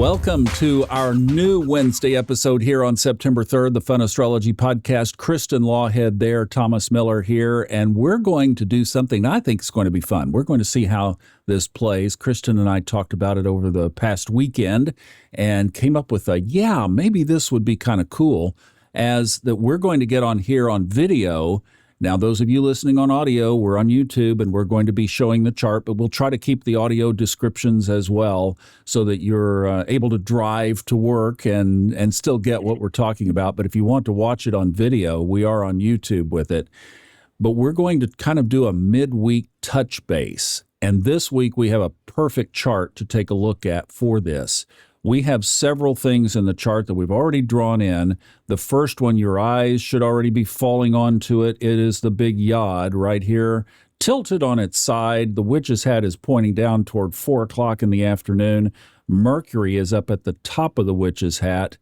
Welcome to our new Wednesday episode here on September 3rd, the Fun Astrology Podcast. Kristin Lawhead there, Thomas Miller here, and we're going to do something I think is going to be fun. We're going to see how this plays. Kristin and I talked about it over the past weekend and came up with maybe this would be kind of cool, as that we're going to get on here on video. Now, those of you listening on audio, we're on YouTube and we're going to be showing the chart, but we'll try to keep the audio descriptions as well so that you're able to drive to work and still get what we're talking about. But if you want to watch it on video, we are on YouTube with it. But we're going to kind of do a midweek touch base. And this week we have a perfect chart to take a look at for this. We have several things in the chart that we've already drawn in. The first one, your eyes should already be falling onto it. It is the big yod right here, tilted on its side. The witch's hat is pointing down toward 4 o'clock in the afternoon. Mercury is up at the top of the witch's hat.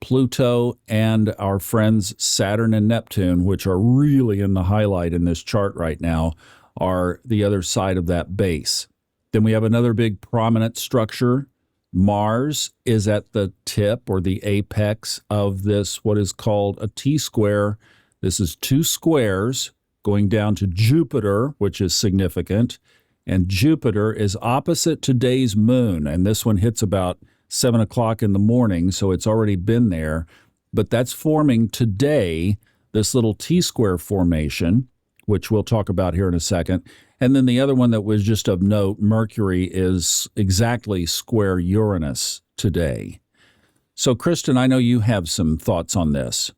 Pluto and our friends Saturn and Neptune, which are really in the highlight in this chart right now, are the other side of that base. Then we have another big prominent structure. Mars is at the tip or the apex of this, what is called a T-square. This is 2 squares going down to Jupiter, which is significant. And Jupiter is opposite today's moon. And this one hits about 7 o'clock in the morning, so it's already been there. But that's forming today this little T-square formation, which we'll talk about here in a second. And then the other one that was just of note, Mercury is exactly square Uranus today. So, Kristin, I know you have some thoughts on this.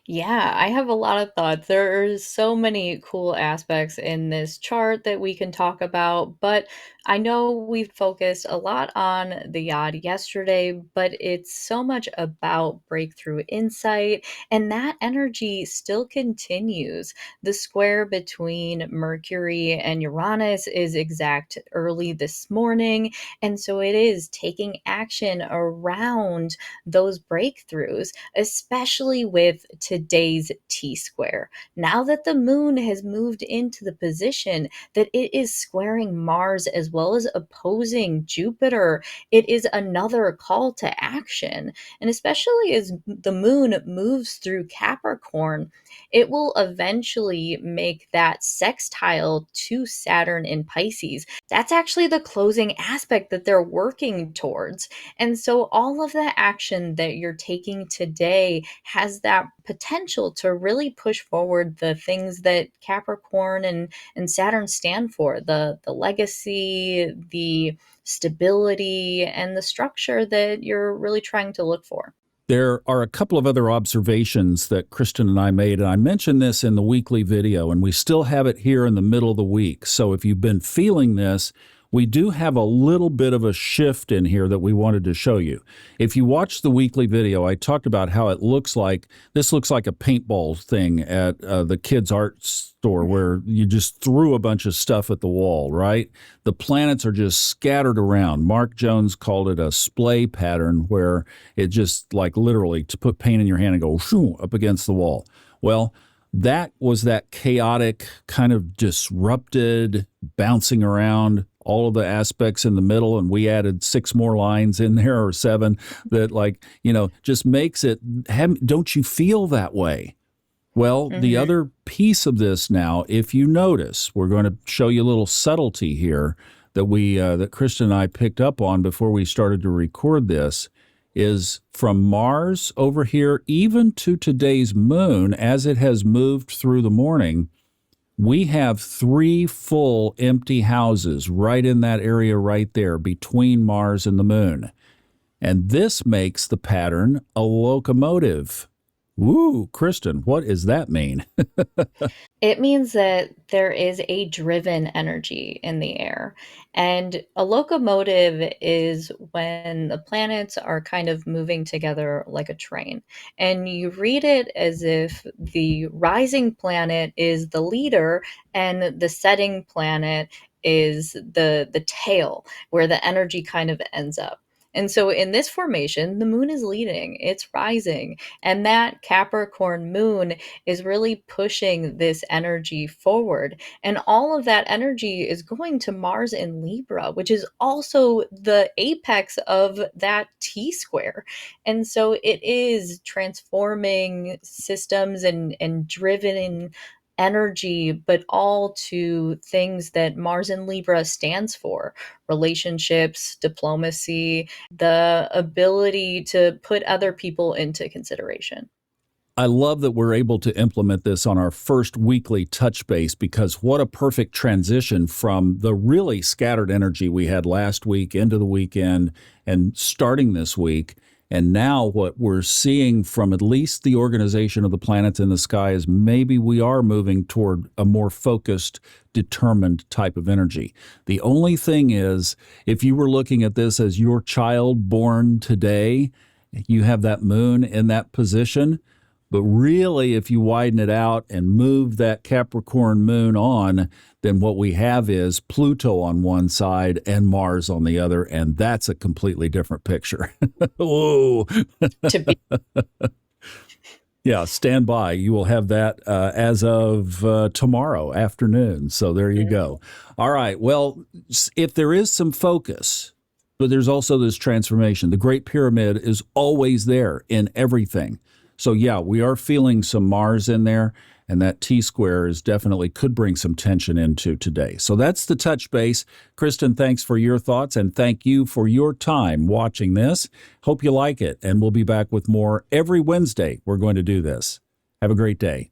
Yeah, I have a lot of thoughts. There are so many cool aspects in this chart that we can talk about, but I know we've focused a lot on the yod yesterday, but it's so much about breakthrough insight, and that energy still continues. The square between Mercury and Uranus is exact early this morning, and so it is taking action around those breakthroughs, especially with today's T-square. Now that the moon has moved into the position that it is squaring Mars as well as opposing Jupiter, it is another call to action. And especially as the moon moves through Capricorn, it will eventually make that sextile to Saturn in Pisces. That's actually the closing aspect that they're working towards. And so all of the action that you're taking today has that potential to really push forward the things that Capricorn and Saturn stand for, the legacy, the stability, and the structure that you're really trying to look for. There are a couple of other observations that Kristin and I made, and I mentioned this in the weekly video, and we still have it here in the middle of the week. So if you've been feeling this, we do have a little bit of a shift in here that we wanted to show you. If you watch the weekly video, I talked about how it looks like, this looks like a paintball thing at the kids' art store where you just threw a bunch of stuff at the wall, right? The planets are just scattered around. Mark Jones called it a splay pattern, where it just like literally to put paint in your hand and go shoo, up against the wall. Well, that was that chaotic, kind of disrupted, bouncing around, all of the aspects in the middle, and we added 6 more lines in there, or 7, that just makes it, don't you feel that way? Well, the other piece of this now, if you notice, we're going to show you a little subtlety here that that Kristin and I picked up on before we started to record this, is from Mars over here, even to today's moon, as it has moved through the morning, we have 3 full empty houses right in that area right there between Mars and the moon. And this makes the pattern a locomotive. Woo, Kristin, what does that mean? It means that there is a driven energy in the air. And a locomotive is when the planets are kind of moving together like a train. And you read it as if the rising planet is the leader and the setting planet is the tail, where the energy kind of ends up. And so in this formation, the moon is leading, it's rising, and that Capricorn moon is really pushing this energy forward. And all of that energy is going to Mars in Libra, which is also the apex of that T square. And so it is transforming systems and driven energy, but all to things that Mars in Libra stands for: relationships, diplomacy, the ability to put other people into consideration. I love that we're able to implement this on our first weekly touch base, because what a perfect transition from the really scattered energy we had last week into the weekend and starting this week. And now what we're seeing from at least the organization of the planets in the sky is maybe we are moving toward a more focused, determined type of energy. The only thing is, if you were looking at this as your child born today, you have that moon in that position. But really, if you widen it out and move that Capricorn moon on, then what we have is Pluto on one side and Mars on the other, and that's a completely different picture. Whoa. To be Yeah, stand by. You will have that as of tomorrow afternoon. So there you go. All right. Well, if there is some focus, but there's also this transformation. The Great Pyramid is always there in everything. So yeah, we are feeling some Mars in there, and that T-square is definitely could bring some tension into today. So that's the touch base. Kristin, thanks for your thoughts, and thank you for your time watching this. Hope you like it, and we'll be back with more every Wednesday. We're going to do this. Have a great day.